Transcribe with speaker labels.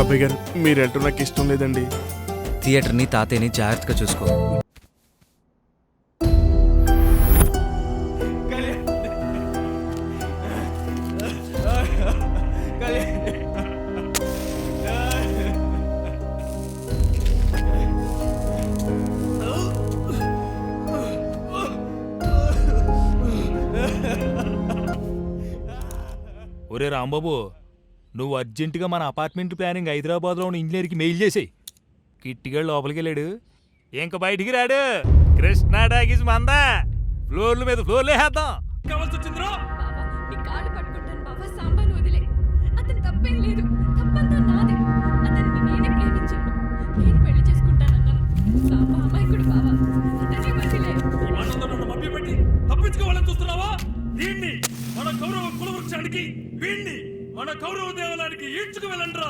Speaker 1: బాబాయ్ గారు మీరు వెళ్ళటం నాకు ఇష్టం లేదండి.
Speaker 2: థియేటర్ని తాతయ్యని జాగ్రత్తగా చూసుకో.
Speaker 3: ఒరే రాంబాబు, నువ్వు అర్జెంటుగా మన అపార్ట్మెంట్ ప్లానింగ్ హైదరాబాద్లో ఉన్న ఇంజనీర్కి మెయిల్ చేసేయి. కిట్టిగాడు లోపలికి వెళ్ళాడు, ఇంక బయటికి రాడు. కృష్ణా టాకీస్ మందా, ఫ్లోర్ల మీద ఫ్లోర్లు వేసేద్దాం. కావాల్సి వచ్చిందిరా.
Speaker 4: నీ కాళ్ళు పట్టుకుంటాను బాబా, సాంబాను వదిలే. అతను తప్పేం లేదు, తప్పంతా నాదే. అతన్ని నేనే ప్రేమించాను, నేను పెళ్లి చేసుకుంటానన్నాను. సాంబా అమాయకుడు బావా, అతన్ని వదిలే.
Speaker 5: ఈ మాటలతో నన్ను మభ్యపెట్టి తప్పించుకోవాలని చూస్తున్నావా? దీన్ని మన కౌరవ కులవృక్షానికి, వీణ్ణి మన కౌరవ దేవాలయానికి ఈడ్చుకు వెళ్ళండ్రా.